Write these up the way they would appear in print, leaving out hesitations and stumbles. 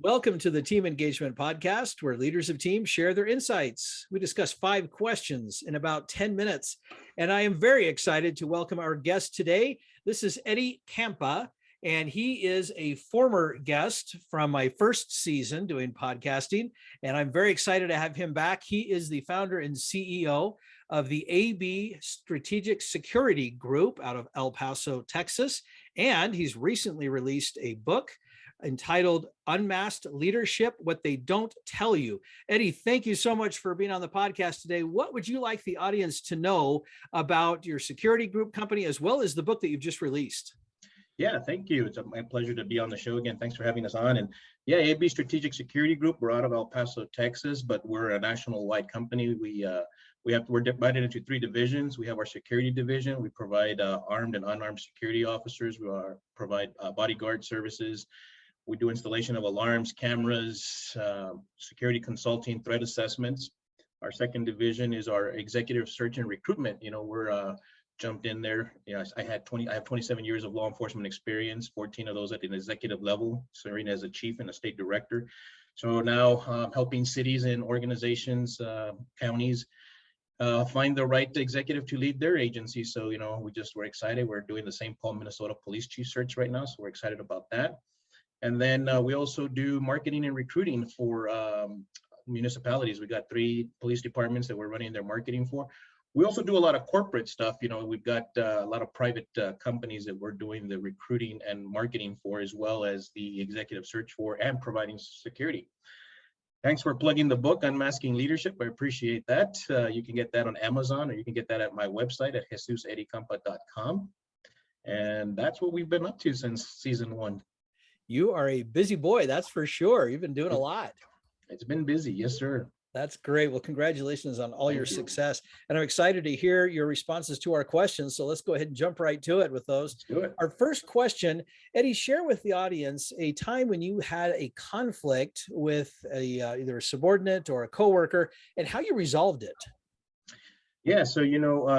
Welcome to the Team Engagement Podcast, where leaders of teams share their insights. We discuss 5 questions in about 10 minutes, and I am very excited to welcome our guest today. This is Eddie Campa, and he is a former guest from my first season doing podcasting, and I'm very excited to have him back. He is the founder and CEO of the AB Strategic Security Group out of El Paso, Texas, and he's recently released a book entitled Unmasked Leadership, What They Don't Tell You. Eddie, thank you so much for being on the podcast today. What would you like the audience to know about your security group company, as well as the book that you've just released? Yeah, thank you. It's my pleasure to be on the show again. Thanks for having us on. And yeah, AB Strategic Security Group, we're out of El Paso, Texas, but we're a national-wide company. We're divided into 3 divisions. We have our security division. We provide armed and unarmed security officers. We provide bodyguard services. We do installation of alarms, cameras, security consulting, threat assessments. Our second division is our executive search and recruitment. We're jumped in there. I have 27 years of law enforcement experience, 14 of those at an executive level, serving as a chief and a state director. So now helping cities and organizations, counties, find the right executive to lead their agency. So, we're excited. We're doing the St. Paul, Minnesota police chief search right now. So we're excited about that. And then we also do marketing and recruiting for municipalities. We got 3 police departments that we're running their marketing for. We also do a lot of corporate stuff. We've got a lot of private companies that we're doing the recruiting and marketing for, as well as the executive search for and providing security. Thanks for plugging the book, Unmasking Leadership. I appreciate that. You can get that on Amazon, or you can get that at my website at jesuseddiecampa.com. And that's what we've been up to since season 1. You are a busy boy, that's for sure. You've been doing a lot. It's been busy, yes, sir. That's great. Well, congratulations on all your success. And I'm excited to hear your responses to our questions. So let's go ahead and jump right to it with those. Let's do it. Our first question, Eddie, share with the audience a time when you had a conflict with either a subordinate or a coworker, and how you resolved it. Yeah, so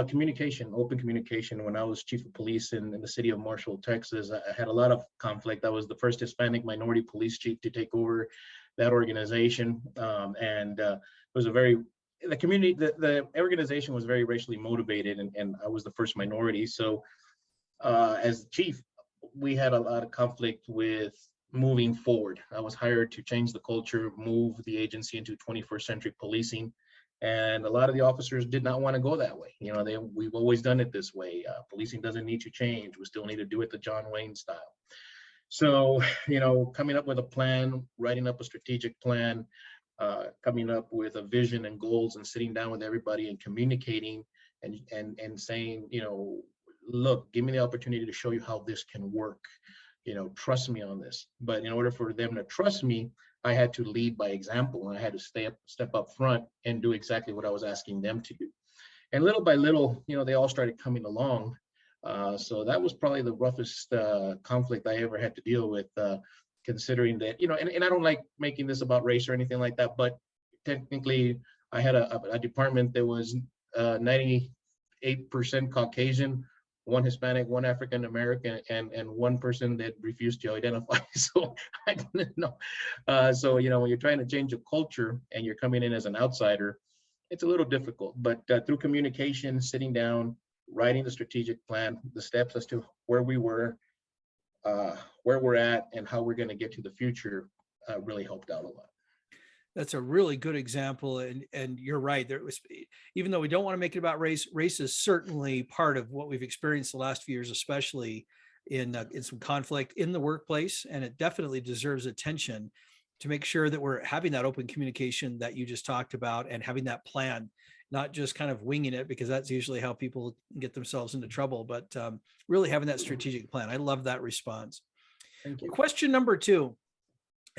communication, open communication. When I was chief of police in the city of Marshall, Texas, I had a lot of conflict. I was the first Hispanic minority police chief to take over that organization, and it was the organization was very racially motivated, and I was the first minority. So as chief, we had a lot of conflict with moving forward. I was hired to change the culture, move the agency into 21st century policing. And a lot of the officers did not want to go that way. We've always done it this way. Policing doesn't need to change. We still need to do it the John Wayne style. So, coming up with a plan, writing up a strategic plan, coming up with a vision and goals, and sitting down with everybody and communicating and saying, look, give me the opportunity to show you how this can work. Trust me on this. But in order for them to trust me, I had to lead by example, and I had to step up front and do exactly what I was asking them to do. And little by little, they all started coming along. So that was probably the roughest conflict I ever had to deal with, considering that, and I don't like making this about race or anything like that, but technically I had a department that was 98% Caucasian, 1 Hispanic, 1 African American, and 1 person that refused to identify. So I didn't know. So when you're trying to change a culture and you're coming in as an outsider, it's a little difficult. But through communication, sitting down, writing the strategic plan, the steps as to where we were, where we're at, and how we're going to get to the future, really helped out a lot. That's a really good example. And you're right. Even though we don't want to make it about race is certainly part of what we've experienced the last few years, especially in some conflict in the workplace. And it definitely deserves attention to make sure that we're having that open communication that you just talked about, and having that plan, not just kind of winging it, because that's usually how people get themselves into trouble, but really having that strategic plan. I love that response. Thank you. Question number 2.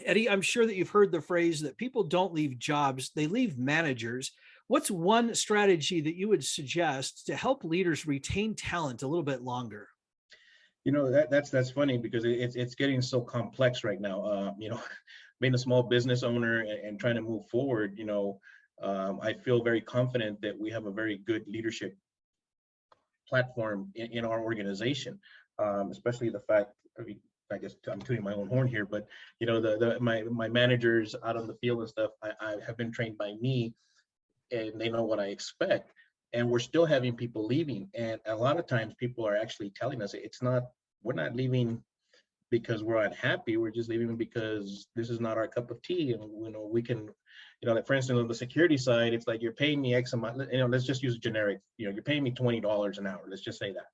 Eddie, I'm sure that you've heard the phrase that people don't leave jobs, they leave managers. What's one strategy that you would suggest to help leaders retain talent a little bit longer? That's funny, because it's getting so complex right now. Being a small business owner and trying to move forward, I feel very confident that we have a very good leadership platform in our organization, especially the fact I guess I'm tooting my own horn here, but my managers out on the field and stuff, I have been trained by me, and they know what I expect. And we're still having people leaving, and a lot of times people are actually telling us we're not leaving because we're unhappy. We're just leaving because this is not our cup of tea, and we can, like for instance on the security side, it's like you're paying me X amount. Let's just use a generic. You're paying me $20 an hour. Let's just say that.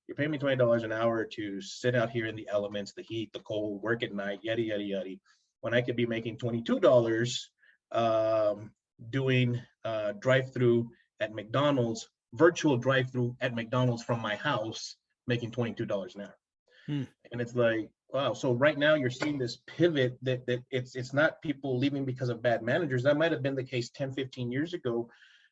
You're paying me $20 an hour to sit out here in the elements, the heat, the cold, work at night, yada yada yada. When I could be making $22 doing drive-through at McDonald's, virtual drive-through at McDonald's from my house, making $22 an hour. And it's like, wow. So right now you're seeing this pivot that it's not people leaving because of bad managers. That might have been the case 10, 15 years ago.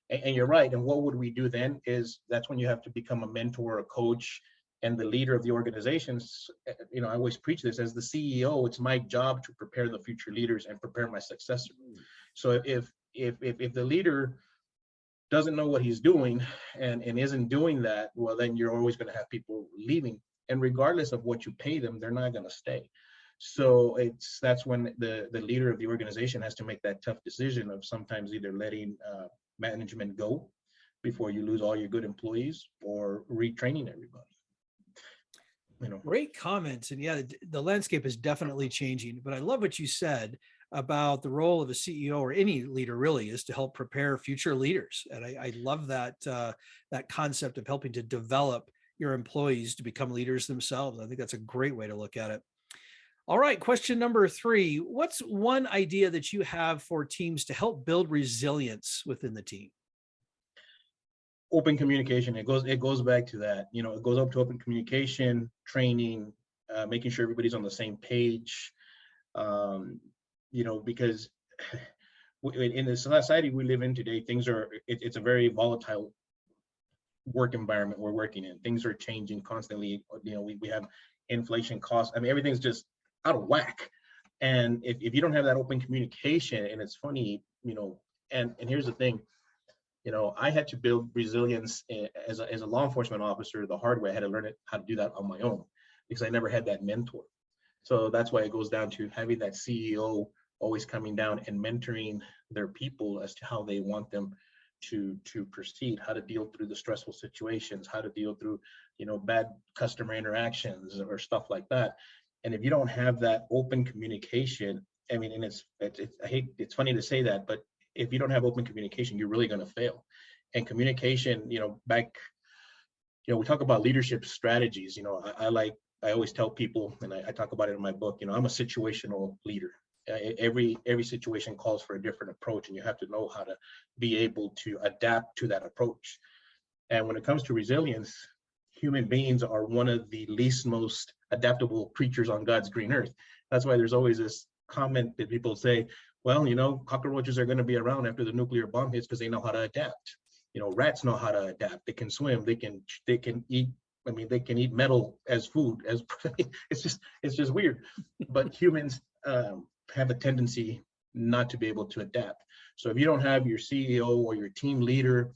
And you're right. And what would we do then is that's when you have to become a mentor, a coach, and the leader of the organizations. I always preach this: as the CEO, it's my job to prepare the future leaders and prepare my successor. So if the leader doesn't know what he's doing and isn't doing that, well, then you're always going to have people leaving. And regardless of what you pay them, they're not going to stay. So that's when the leader of the organization has to make that tough decision of sometimes either letting management go before you lose all your good employees, or retraining everybody. Great comments. And yeah, the landscape is definitely changing, but I love what you said about the role of a CEO, or any leader really, is to help prepare future leaders. And I love that that concept of helping to develop your employees to become leaders themselves. I think that's a great way to look at it. All right, question number 3. What's one idea that you have for teams to help build resilience within the team? Open communication. It goes back to that. It goes up to open communication, training, making sure everybody's on the same page. Because in the society we live in today, it's a very volatile work environment we're working in. Things are changing constantly. We have inflation, costs. I mean, everything's just out of whack. And if you don't have that open communication, and it's funny, and here's the thing, I had to build resilience as a law enforcement officer the hard way. I had to learn how to do that on my own because I never had that mentor. So that's why it goes down to having that CEO always coming down and mentoring their people as to how they want them to proceed, how to deal through the stressful situations, how to deal through, bad customer interactions or stuff like that. And if you don't have that open communication, I mean, and it's funny to say that, but if you don't have open communication, you're really going to fail. And communication, we talk about leadership strategies. I always tell people, and I talk about it in my book, I'm a situational leader. Every situation calls for a different approach, and you have to know how to be able to adapt to that approach. And when it comes to resilience, human beings are one of the least most adaptable creatures on God's green earth. That's why there's always this comment that people say, well, cockroaches are going to be around after the nuclear bomb hits because they know how to adapt. Rats know how to adapt. They can swim. They can eat. I mean, they can eat metal as food. It's just weird. But humans have a tendency not to be able to adapt. So if you don't have your CEO or your team leader,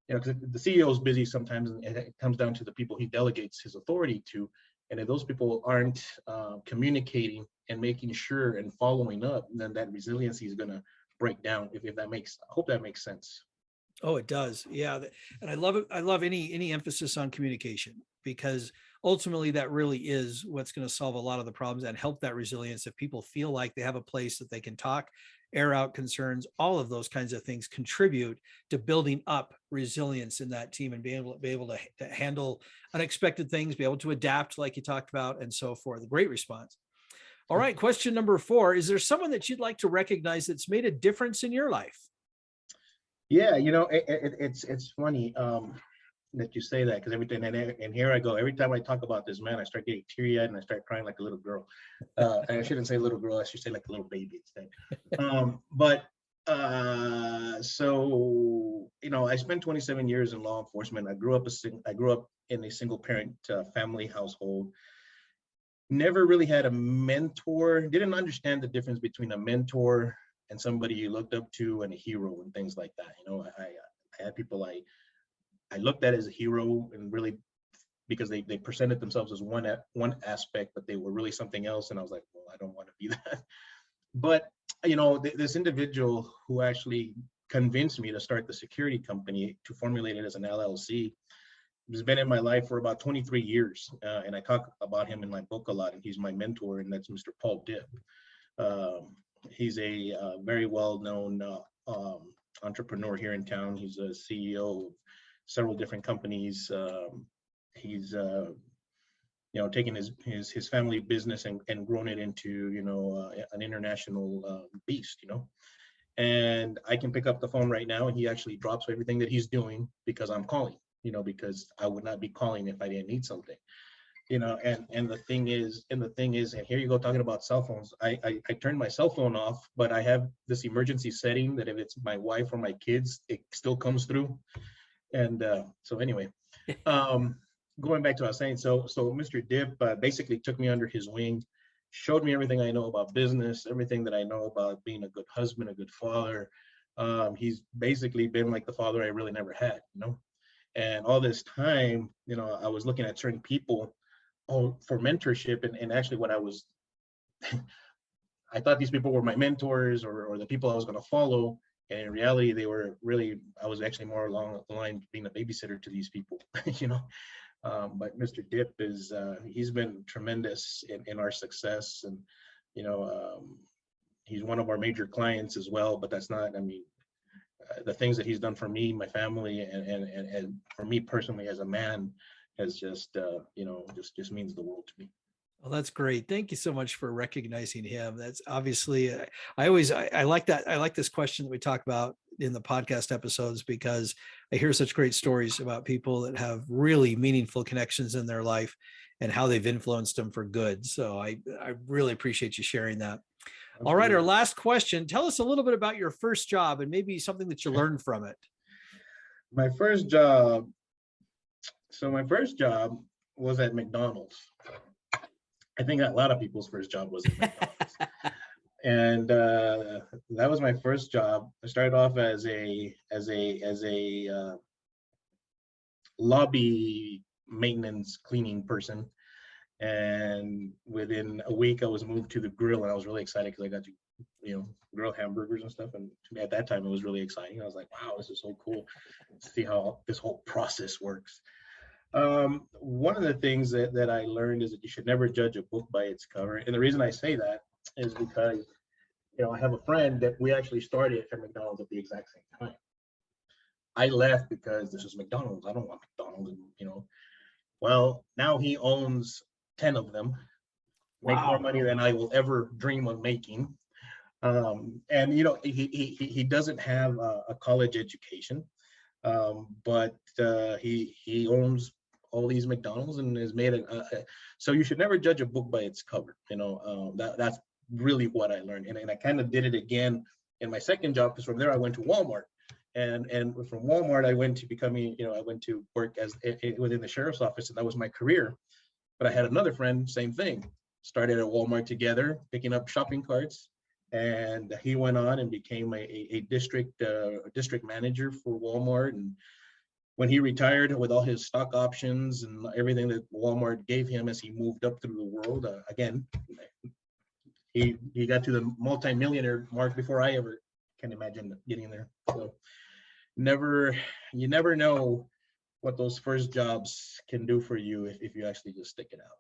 because the CEO is busy sometimes, and it comes down to the people he delegates his authority to. And if those people aren't communicating and making sure and following up, then that resiliency is going to break down. I hope that makes sense. Oh, it does. Yeah. And I love it. I love any emphasis on communication, because ultimately that really is what's going to solve a lot of the problems and help that resilience. If people feel like they have a place that they can talk, air out concerns, all of those kinds of things contribute to building up resilience in that team and be able to handle unexpected things, be able to adapt like you talked about, and so forth. Great response. All right. Question number 4. Is there someone that you'd like to recognize that's made a difference in your life? Yeah, it's funny that you say that, because everything, and here I go. Every time I talk about this man, I start getting teary-eyed and I start crying like a little girl. I shouldn't say little girl, I should say like a little baby instead. So I spent 27 years in law enforcement. I grew up in a single parent family household. Never really had a mentor. Didn't understand the difference between a mentor and somebody you looked up to and a hero and things like that. I had people I looked at as a hero and really, because they presented themselves as one aspect, but they were really something else. And I was like, well, I don't want to be that. But, this individual who actually convinced me to start the security company, to formulate it as an LLC, has been in my life for about 23 years. And I talk about him in my book a lot, and he's my mentor, and that's Mr. Paul Dipp. He's a very well-known entrepreneur here in town. He's a CEO of several different companies. He's taken his family business and grown it into an international beast. And I can pick up the phone right now, and he actually drops everything that he's doing because I'm calling. Because I would not be calling if I didn't need something. And the thing is, and here you go talking about cell phones. I turned my cell phone off, but I have this emergency setting that if it's my wife or my kids, it still comes through. And so anyway, going back to what I was saying, so Mr. Dipp basically took me under his wing, showed me everything I know about business, everything that I know about being a good husband, a good father. He's basically been like the father I really never had, And all this time, I was looking at certain people for mentorship, and actually what I was, I thought these people were my mentors or the people I was going to follow. And in reality, I was actually more along the line being a babysitter to these people, But Mr. Dipp he's been tremendous in our success. And, he's one of our major clients as well, but that's not, the things that he's done for me, my family, and for me personally as a man has just means the world to me. Well, that's great. Thank you so much for recognizing him. That's obviously, I like that. I like this question that we talk about in the podcast episodes, because I hear such great stories about people that have really meaningful connections in their life and how they've influenced them for good. So I really appreciate you sharing that. Absolutely. All right. Our last question. Tell us a little bit about your first job and maybe something that you learned from it. My first job. So my first job was at McDonald's. I think a lot of people's first job was at McDonald's. And that was my first job. I started off as a lobby maintenance cleaning person. And within a week, I was moved to the grill, and I was really excited because I got to, grill hamburgers and stuff. And to me, at that time, it was really exciting. I was like, wow, this is so cool. See how this whole process works. One of the things that I learned is that you should never judge a book by its cover. And the reason I say that is because, I have a friend that we actually started at McDonald's at the exact same time. I left because this is McDonald's. I don't want McDonald's, Well, now he owns 10 of them, make more money than I will ever dream of making. And, he doesn't have a college education, but he owns all these McDonald's and has made it. So you should never judge a book by its cover. That's really what I learned. And I kind of did it again in my second job, because from there I went to Walmart. And from Walmart, I went to becoming, I went to work within the sheriff's office, and that was my career. But I had another friend, same thing, started at Walmart together, picking up shopping carts. And he went on and became a district manager for Walmart. And when he retired, with all his stock options and everything that Walmart gave him as he moved up through the world, again, he got to the multi-millionaire mark before I ever can imagine getting there. So you never know what those first jobs can do for you if you actually just stick it out.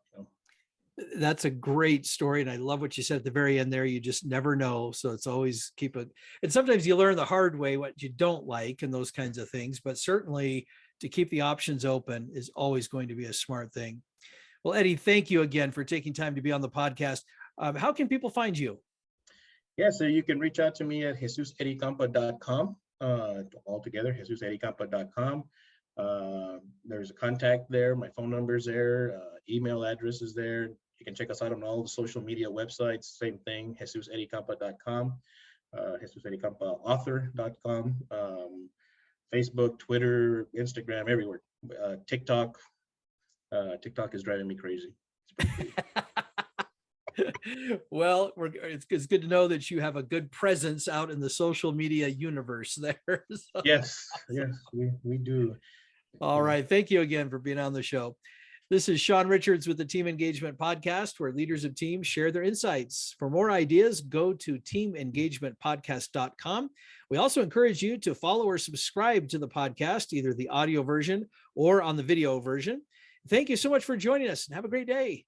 That's a great story. And I love what you said at the very end there. You just never know. So it's always keep it. And sometimes you learn the hard way what you don't like and those kinds of things. But certainly to keep the options open is always going to be a smart thing. Well, Eddie, thank you again for taking time to be on the podcast. How can people find you? Yeah, so you can reach out to me at jesuseddiecampa.com. Altogether, jesuseddiecampa.com. There's a contact there. My phone number's there. Email address is there. You can check us out on all the social media websites. Same thing, jesuseddiecampa.com, jesuseddiecampa.author.com, Facebook, Twitter, Instagram, everywhere. TikTok. TikTok is driving me crazy. Well, it's good to know that you have a good presence out in the social media universe there. So yes, we do. All right. Thank you again for being on the show. This is Sean Richards with the Team Engagement Podcast, where leaders of teams share their insights. For more ideas, go to teamengagementpodcast.com. We also encourage you to follow or subscribe to the podcast, either the audio version or on the video version. Thank you so much for joining us, and have a great day.